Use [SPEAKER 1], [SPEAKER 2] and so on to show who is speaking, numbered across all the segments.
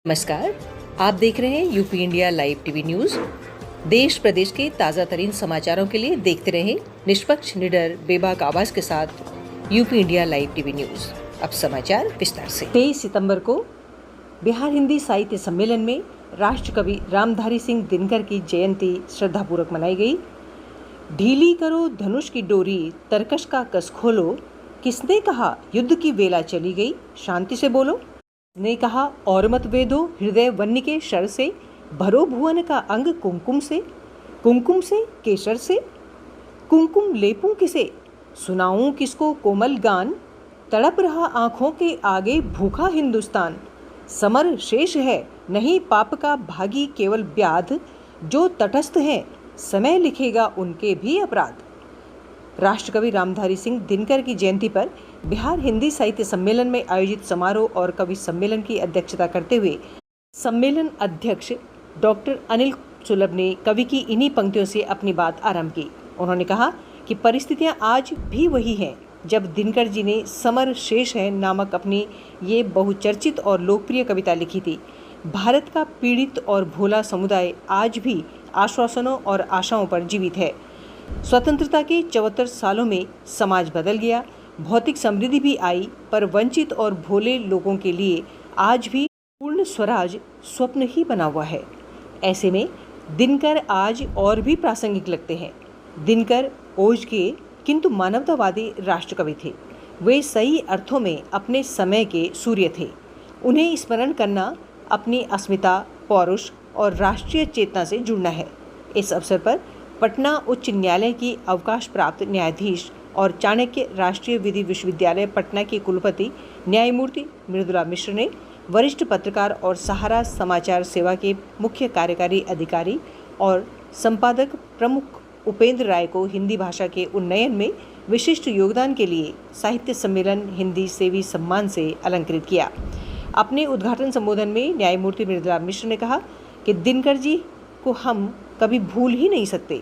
[SPEAKER 1] नमस्कार, आप देख रहे हैं UP India live TV news. देश प्रदेश के ताज़ा तरीन समाचारों के लिए देखते रहें निष्पक्ष, निडर, बेबाक आवाज के साथ UP India live TV news. अब समाचार विस्तार से। 23 सितंबर को बिहार हिंदी साहित्य सम्मेलन में राष्ट्रकवि रामधारी सिंह दिनकर की जयंती श्रद्धापूर्वक मनाई गई। ढीली करो धनुष की डोरी, तरकश का कस खोलो, किसने कहा युद्ध की वेला चली गई, शांति से बोलो। ने कहा और मत वेदो हृदय वन्य के शर से, भरो भुवन का अंग कुमकुम से केसर से, कुमकुम लेपूं किसे, सुनाऊं किसको कोमल गान, तड़प रहा आंखों के आगे भूखा हिंदुस्तान, समर शेष है नहीं पाप का भागी केवल व्याध, जो तटस्थ हैं समय लिखेगा उनके भी अपराध। राष्ट्रकवि रामधारी सिंह दिनकर की जयंती पर बिहार हिंदी साहित्य सम्मेलन में आयोजित समारोह और कवि सम्मेलन की अध्यक्षता करते हुए सम्मेलन अध्यक्ष डॉक्टर अनिल सुलभ ने कवि की इन्हीं पंक्तियों से अपनी बात आरंभ की। उन्होंने कहा कि परिस्थितियां आज भी वही हैं जब दिनकर जी ने समर शेष है नामक अपनी ये बहुचर्चित और लोकप्रिय कविता लिखी थी। भारत का पीड़ित और भोला समुदाय आज भी आश्वासनों और आशाओं पर जीवित है। स्वतंत्रता के 74 सालों में समाज बदल गया, भौतिक समृद्धि भी आई, पर वंचित और भोले लोगों के लिए आज भी पूर्ण स्वराज स्वप्न ही बना हुआ है। ऐसे में दिनकर आज और भी प्रासंगिक लगते हैं। दिनकर ओज के किंतु मानवतावादी राष्ट्रकवि थे। वे सही अर्थों में अपने समय के सूर्य थे। उन्हें स्मरण करना अपनी अस्मिता, पौरुष और राष्ट्रीय चेतना से जुड़ना है। इस अवसर पर पटना उच्च न्यायालय की अवकाश प्राप्त न्यायाधीश और चाणक्य राष्ट्रीय विधि विश्वविद्यालय पटना के कुलपति न्यायमूर्ति मृदुला मिश्र ने वरिष्ठ पत्रकार और सहारा समाचार सेवा के मुख्य कार्यकारी अधिकारी और संपादक प्रमुख उपेंद्र राय को हिंदी भाषा के उन्नयन में विशिष्ट योगदान के लिए साहित्य सम्मेलन हिंदी सेवी सम्मान से अलंकृत किया। अपने उद्घाटन संबोधन में न्यायमूर्ति मृदुला मिश्र ने कहा कि दिनकर जी को हम कभी भूल ही नहीं सकते।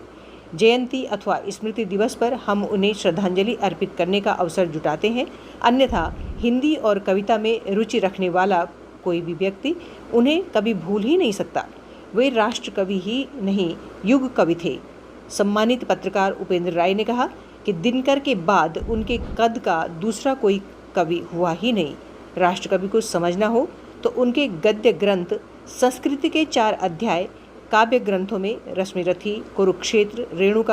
[SPEAKER 1] जयंती अथवा स्मृति दिवस पर हम उन्हें श्रद्धांजलि अर्पित करने का अवसर जुटाते हैं, अन्यथा हिंदी और कविता में रुचि रखने वाला कोई भी व्यक्ति उन्हें कभी भूल ही नहीं सकता। वे राष्ट्र कवि ही नहीं, युग कवि थे। सम्मानित पत्रकार उपेंद्र राय ने कहा कि दिनकर के बाद उनके कद का दूसरा कोई कवि हुआ ही नहीं। राष्ट्रकवि को समझना हो तो उनके गद्य ग्रंथ संस्कृति के 4 अध्याय, काव्य ग्रंथों में रश्मिरथी, कुरुक्षेत्र, रेणुका